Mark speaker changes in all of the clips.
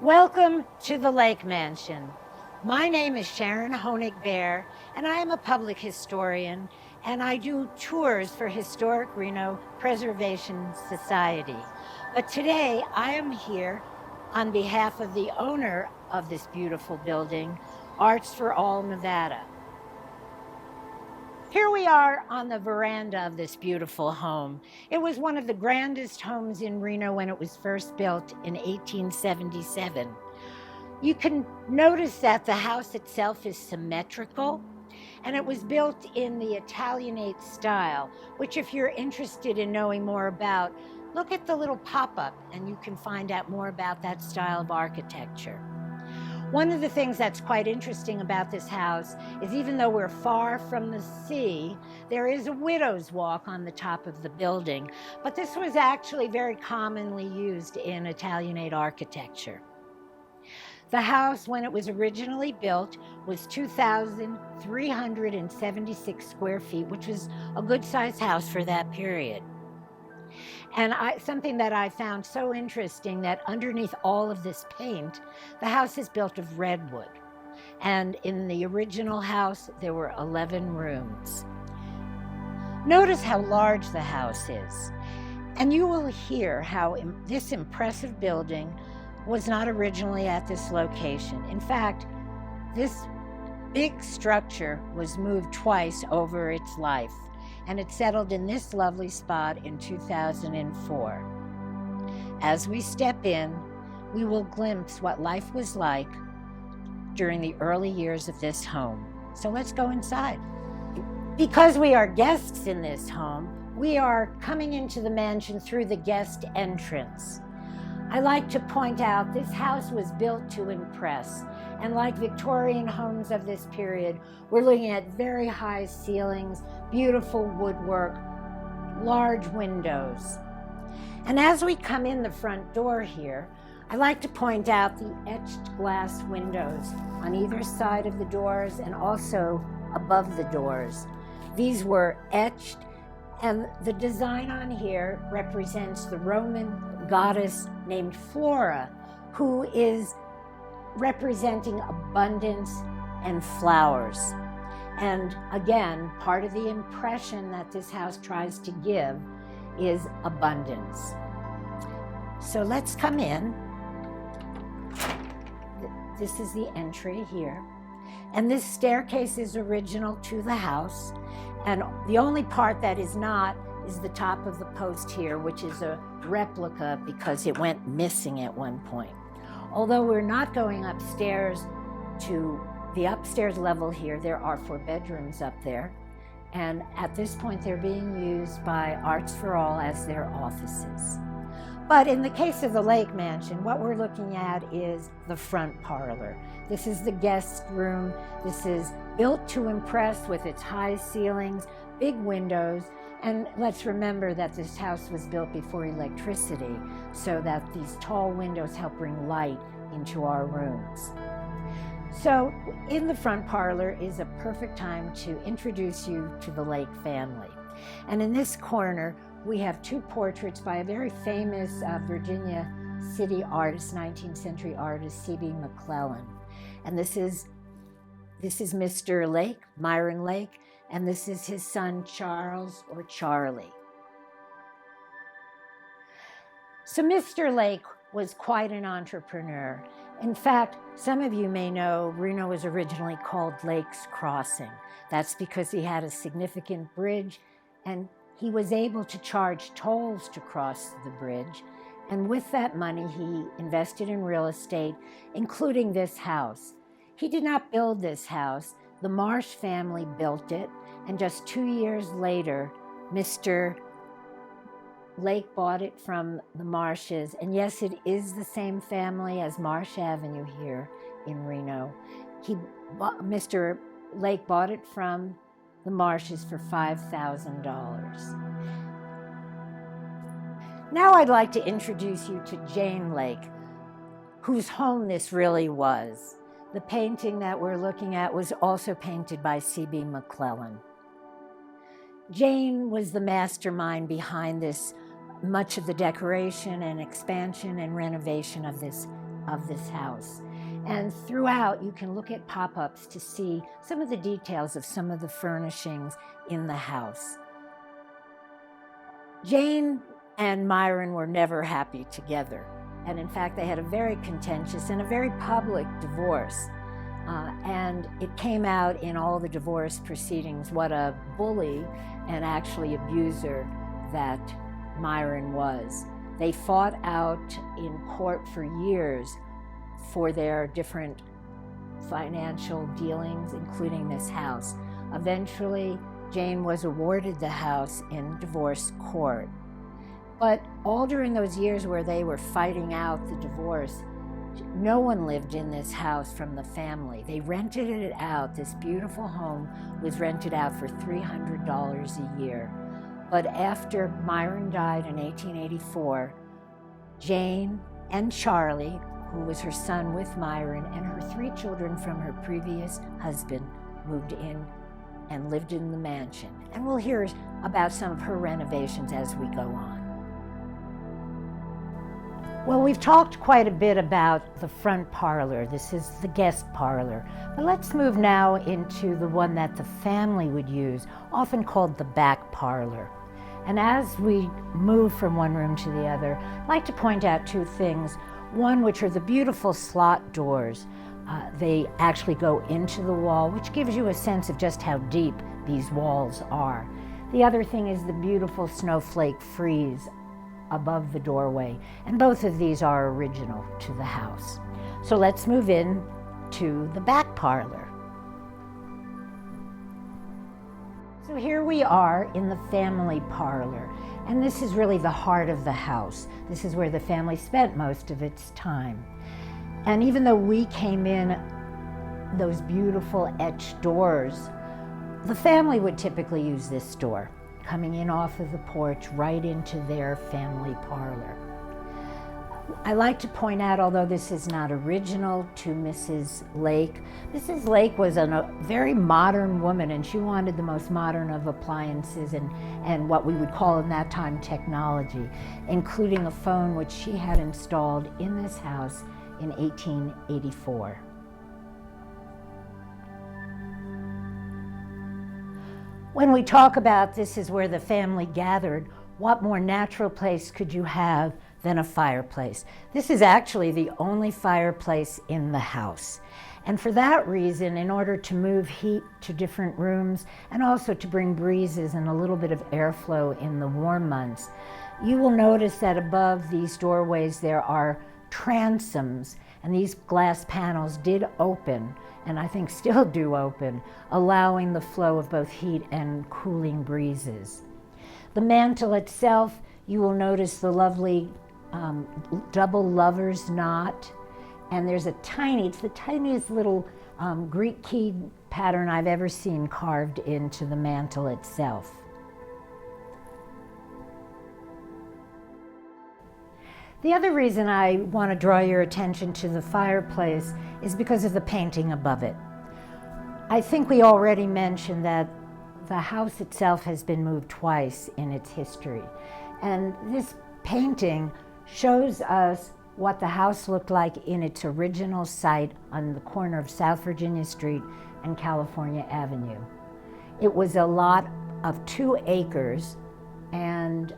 Speaker 1: Welcome to the Lake Mansion. My name is Sharon Honig-Bear, and I am a public historian, and I do tours for Historic Reno Preservation Society. But today I am here on behalf of the owner of this beautiful building, Arts for All Nevada. Here we are on the veranda of this beautiful home. It was one of the grandest homes in Reno when it was first built in 1877. You can notice that the house itself is symmetrical, and it was built in the Italianate style, which if you're interested in knowing more about, look at the little pop-up and you can find out more about that style of architecture. One of the things that's quite interesting about this house is even though we're far from the sea, there is a widow's walk on the top of the building, but this was actually very commonly used in Italianate architecture. The house, when it was originally built, was 2,376 square feet, which was a good-sized house for that period. And something that I found so interesting, that underneath all of this paint, the house is built of redwood. And in the original house, there were 11 rooms. Notice how large the house is. And you will hear how this impressive building was not originally at this location. In fact, this big structure was moved twice over its life, and it settled in this lovely spot in 2004. As we step in, we will glimpse what life was like during the early years of this home. So let's go inside. Because we are guests in this home, we are coming into the mansion through the guest entrance. I like to point out this house was built to impress, and like Victorian homes of this period, we're looking at very high ceilings, beautiful woodwork, large windows. And as we come in the front door here, I like to point out the etched glass windows on either side of the doors and also above the doors. These were etched, and the design on here represents the Roman goddess named Flora, who is representing abundance and flowers. And again, part of the impression that this house tries to give is abundance. So let's come in. This is the entry here. And this staircase is original to the house. And the only part that is not is the top of the post here, which is a replica because it went missing at one point. Although we're not going upstairs to the upstairs level here, there are 4 bedrooms up there. And at this point, they're being used by Arts for All as their offices. But in the case of the Lake Mansion, what we're looking at is the front parlor. This is the guest room. This is built to impress with its high ceilings, big windows, and let's remember that this house was built before electricity, so that these tall windows help bring light into our rooms. So in the front parlor is a perfect time to introduce you to the Lake family. And in this corner, we have 2 portraits by a very famous Virginia city artist, 19th century artist, C.B. McClellan. And this is Mr. Lake, Myron Lake, and this is his son, Charles, or Charlie. So Mr. Lake was quite an entrepreneur. In fact, some of you may know Reno was originally called Lake's Crossing. That's because he had a significant bridge, and he was able to charge tolls to cross the bridge. And with that money, he invested in real estate, including this house. He did not build this house. The Marsh family built it, and just 2 years later, Mr. Lake bought it from the Marshes. And yes, it is the same family as Marsh Avenue here in Reno. Mr. Lake bought it from the Marshes for $5,000. Now I'd like to introduce you to Jane Lake, whose home this really was. The painting that we're looking at was also painted by C.B. McClellan. Jane was the mastermind behind much of the decoration and expansion and renovation of this of this house. And throughout, you can look at pop-ups to see some of the details of some of the furnishings in the house. Jane and Myron were never happy together. And in fact, they had a very contentious and a very public divorce. And it came out in all the divorce proceedings what a bully and actually abuser that Myron was. They fought out in court for years for their different financial dealings, including this house. Eventually, Jane was awarded the house in divorce court. But all during those years where they were fighting out the divorce, no one lived in this house from the family. They rented it out. This beautiful home was rented out for $300 a year. But after Myron died in 1884, Jane and Charlie, who was her son with Myron, and her 3 children from her previous husband moved in and lived in the mansion. And we'll hear about some of her renovations as we go on. Well, we've talked quite a bit about the front parlor. This is the guest parlor. But let's move now into the one that the family would use, often called the back parlor. And as we move from one room to the other, I'd like to point out 2 things. One, which are the beautiful slot doors. They actually go into the wall, which gives you a sense of just how deep these walls are. The other thing is the beautiful snowflake frieze above the doorway, and both of these are original to the house. So let's move in to the back parlor. So here we are in the family parlor, and this is really the heart of the house. This is where the family spent most of its time. And even though we came in those beautiful etched doors, the family would typically use this door, coming in off of the porch right into their family parlor. I like to point out, although this is not original to Mrs. Lake, Mrs. Lake was a very modern woman, and she wanted the most modern of appliances and what we would call in that time technology, including a phone which she had installed in this house in 1884. When we talk about this is where the family gathered, what more natural place could you have than a fireplace? This is actually the only fireplace in the house. And for that reason, in order to move heat to different rooms and also to bring breezes and a little bit of airflow in the warm months, you will notice that above these doorways there are transoms, and these glass panels did open, and I think still do open, allowing the flow of both heat and cooling breezes. The mantel itself, you will notice the lovely double lover's knot, and there's it's the tiniest little Greek key pattern I've ever seen carved into the mantel itself. The other reason I want to draw your attention to the fireplace is because of the painting above it. I think we already mentioned that the house itself has been moved twice in its history. And this painting shows us what the house looked like in its original site on the corner of South Virginia Street and California Avenue. It was a lot of 2 acres, and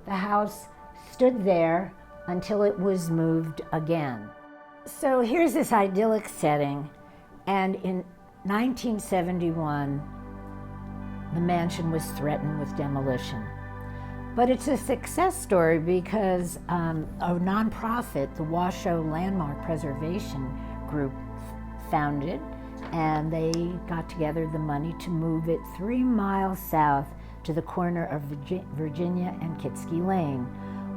Speaker 1: the house stood there until it was moved again. So here's this idyllic setting, and in 1971, the mansion was threatened with demolition. But it's a success story because a nonprofit, the Washoe Landmark Preservation Group, found it, and they got together the money to move it 3 miles south to the corner of Virginia and Kitski Lane,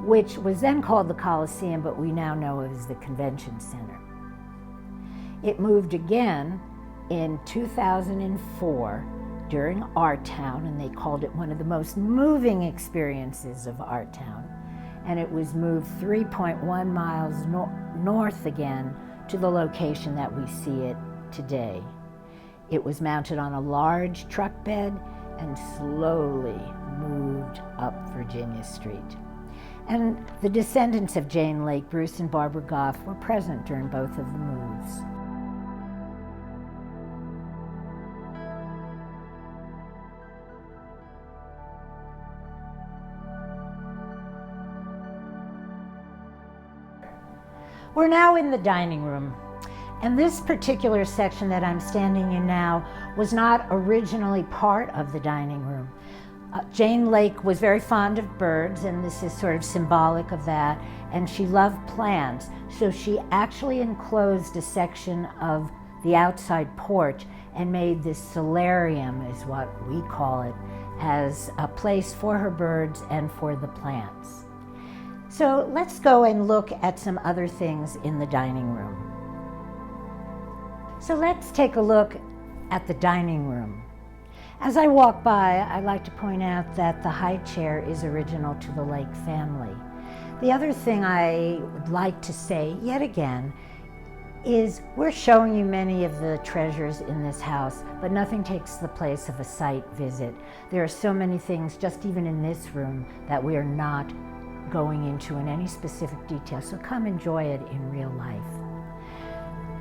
Speaker 1: which was then called the Coliseum, but we now know it as the Convention Center. It moved again in 2004 during Art Town, and they called it one of the most moving experiences of Art Town. And it was moved 3.1 miles north again to the location that we see it today. It was mounted on a large truck bed and slowly moved up Virginia Street. And the descendants of Jane Lake, Bruce and Barbara Goff, were present during both of the moves. We're now in the dining room, and this particular section that I'm standing in now was not originally part of the dining room. Jane Lake was very fond of birds, and this is sort of symbolic of that, and she loved plants, so she actually enclosed a section of the outside porch and made this solarium, is what we call it, as a place for her birds and for the plants. So let's go and look at some other things in the dining room. So let's take a look at the dining room. As I walk by, I like to point out that the high chair is original to the Lake family. The other thing I would like to say, yet again, is we're showing you many of the treasures in this house, but nothing takes the place of a site visit. There are so many things, just even in this room, that we are not going into in any specific detail, so come enjoy it in real life.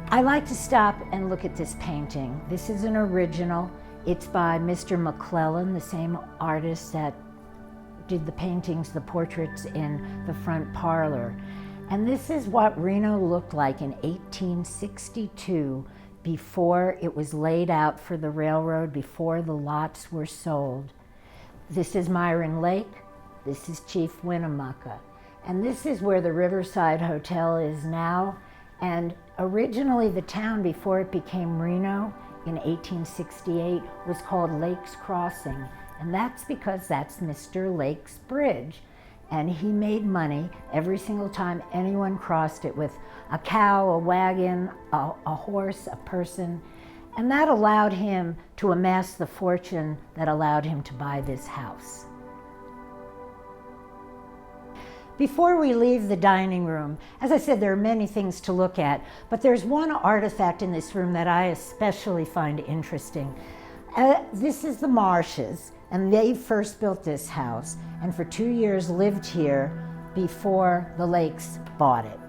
Speaker 1: I like to stop and look at this painting. This is an original. It's by Mr. McClellan, the same artist that did the paintings, the portraits in the front parlor. And this is what Reno looked like in 1862, before it was laid out for the railroad, before the lots were sold. This is Myron Lake. This is Chief Winnemucca. And this is where the Riverside Hotel is now. And originally the town, before it became Reno in 1868, was called Lake's Crossing. And that's because that's Mr. Lake's bridge. And he made money every single time anyone crossed it with a cow, a wagon, a horse, a person. And that allowed him to amass the fortune that allowed him to buy this house. Before we leave the dining room, as I said, there are many things to look at, but there's one artifact in this room that I especially find interesting. This is the Marshes, and they first built this house, and for 2 years lived here before the Lakes bought it.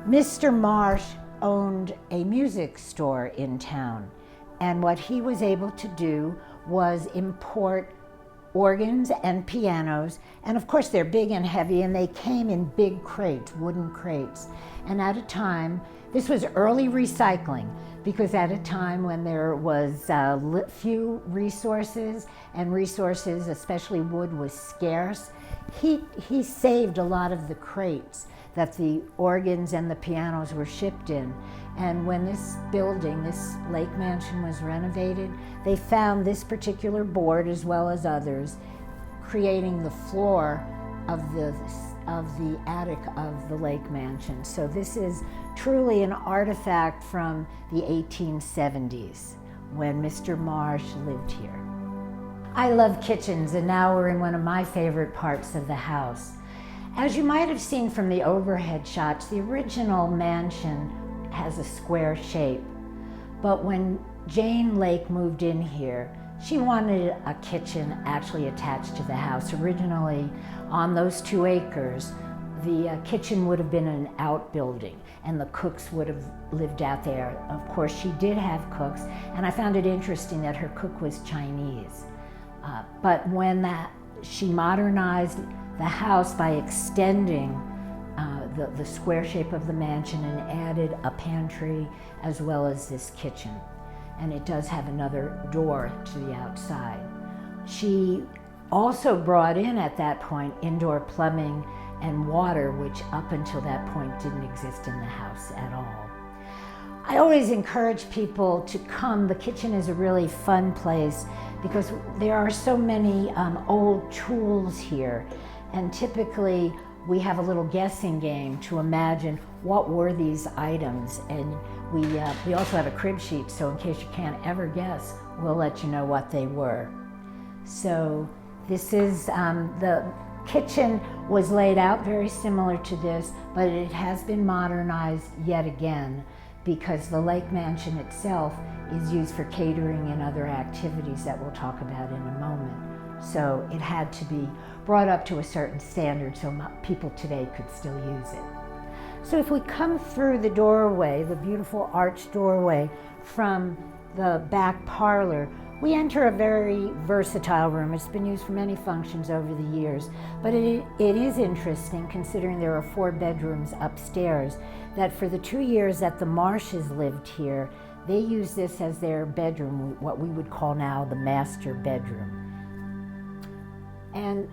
Speaker 1: Mr. Marsh owned a music store in town, and what he was able to do was import organs and pianos, and of course they're big and heavy, and they came in big crates, wooden crates. And at a time, this was early recycling, because at a time when there was few resources, and resources, especially wood, was scarce, he saved a lot of the crates that the organs and the pianos were shipped in. And when this building, this Lake Mansion, was renovated, they found this particular board, as well as others, creating the floor of the attic of the Lake Mansion. So this is truly an artifact from the 1870s, when Mr. Marsh lived here. I love kitchens, and now we're in one of my favorite parts of the house. As you might have seen from the overhead shots, the original mansion has a square shape. But when Jane Lake moved in here, she wanted a kitchen actually attached to the house. Originally, on those 2 acres, the kitchen would have been an outbuilding, and the cooks would have lived out there. Of course, she did have cooks, and I found it interesting that her cook was Chinese. But when she modernized the house by extending the square shape of the mansion and added a pantry as well as this kitchen. And it does have another door to the outside. She also brought in, at that point, indoor plumbing and water, which up until that point didn't exist in the house at all. I always encourage people to come. The kitchen is a really fun place because there are so many old tools here, and typically we have a little guessing game to imagine what were these items, and we also have a crib sheet, so in case you can't ever guess, we'll let you know what they were. So this is, the kitchen was laid out very similar to this, but it has been modernized yet again, because the Lake Mansion itself is used for catering and other activities that we'll talk about in a moment. So it had to be brought up to a certain standard so people today could still use it. So if we come through the doorway, the beautiful arched doorway from the back parlor, we enter a very versatile room. It's been used for many functions over the years, but it is interesting, considering there are 4 bedrooms upstairs, that for the 2 years that the Marshes lived here, they used this as their bedroom, what we would call now the master bedroom. And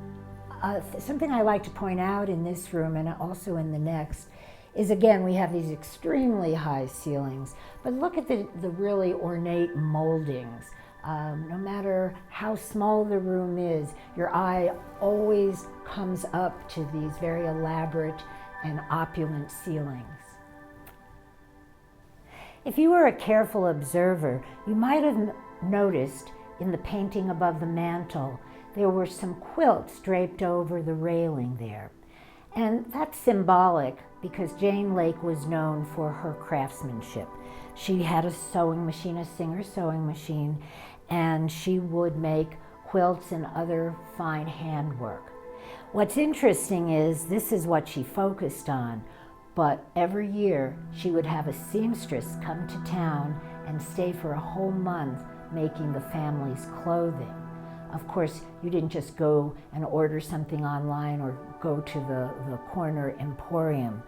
Speaker 1: something I like to point out in this room and also in the next is, again, we have these extremely high ceilings, but look at the really ornate moldings. No matter how small the room is, your eye always comes up to these very elaborate and opulent ceilings. If you were a careful observer, you might have noticed in the painting above the mantel, there were some quilts draped over the railing there. And that's symbolic because Jane Lake was known for her craftsmanship. She had a sewing machine, a Singer sewing machine, and she would make quilts and other fine handwork. What's interesting is this is what she focused on, but every year she would have a seamstress come to town and stay for a whole month making the family's clothing. Of course, you didn't just go and order something online or go to the corner emporium.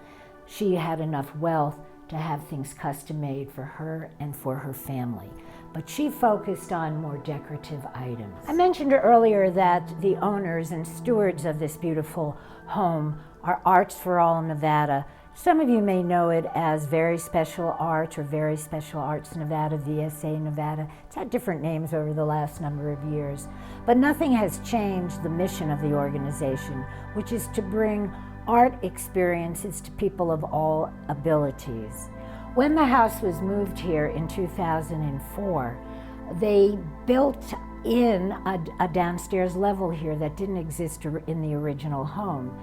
Speaker 1: She had enough wealth to have things custom made for her and for her family. But she focused on more decorative items. I mentioned earlier that the owners and stewards of this beautiful home are Arts for All Nevada. Some of you may know it as Very Special Arts or Very Special Arts Nevada, VSA Nevada. It's had different names over the last number of years. But nothing has changed the mission of the organization, which is to bring art experiences to people of all abilities. When the house was moved here in 2004, they built in a downstairs level here that didn't exist in the original home.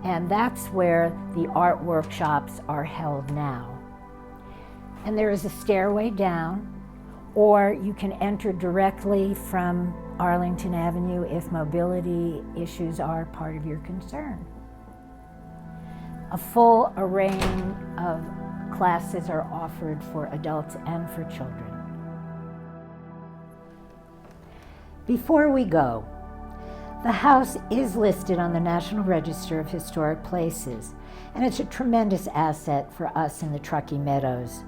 Speaker 1: And that's where the art workshops are held now. And there is a stairway down, or you can enter directly from Arlington Avenue if mobility issues are part of your concern. A full array of classes are offered for adults and for children. Before we go, the house is listed on the National Register of Historic Places, and it's a tremendous asset for us in the Truckee Meadows.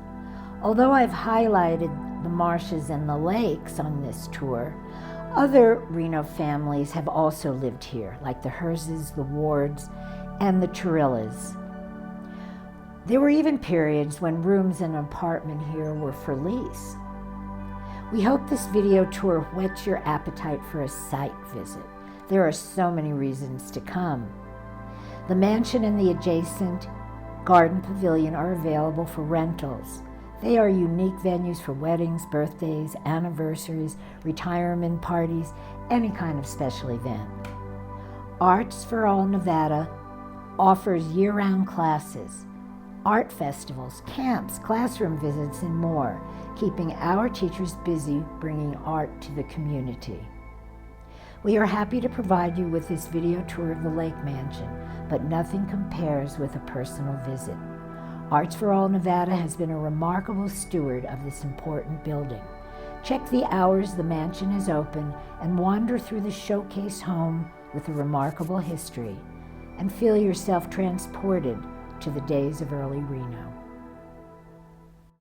Speaker 1: Although I've highlighted the marshes and the lakes on this tour, other Reno families have also lived here, like the Hearses, the Wards, and the Chirillas. There were even periods when rooms in an apartment here were for lease. We hope this video tour whets your appetite for a site visit. There are so many reasons to come. The mansion and the adjacent garden pavilion are available for rentals. They are unique venues for weddings, birthdays, anniversaries, retirement parties, any kind of special event. Arts for All Nevada offers year-round classes, art festivals, camps, classroom visits, and more, keeping our teachers busy bringing art to the community. We are happy to provide you with this video tour of the Lake Mansion, but nothing compares with a personal visit. Arts for All Nevada has been a remarkable steward of this important building. Check the hours the mansion is open and wander through the showcase home with a remarkable history, and feel yourself transported to the days of early Reno.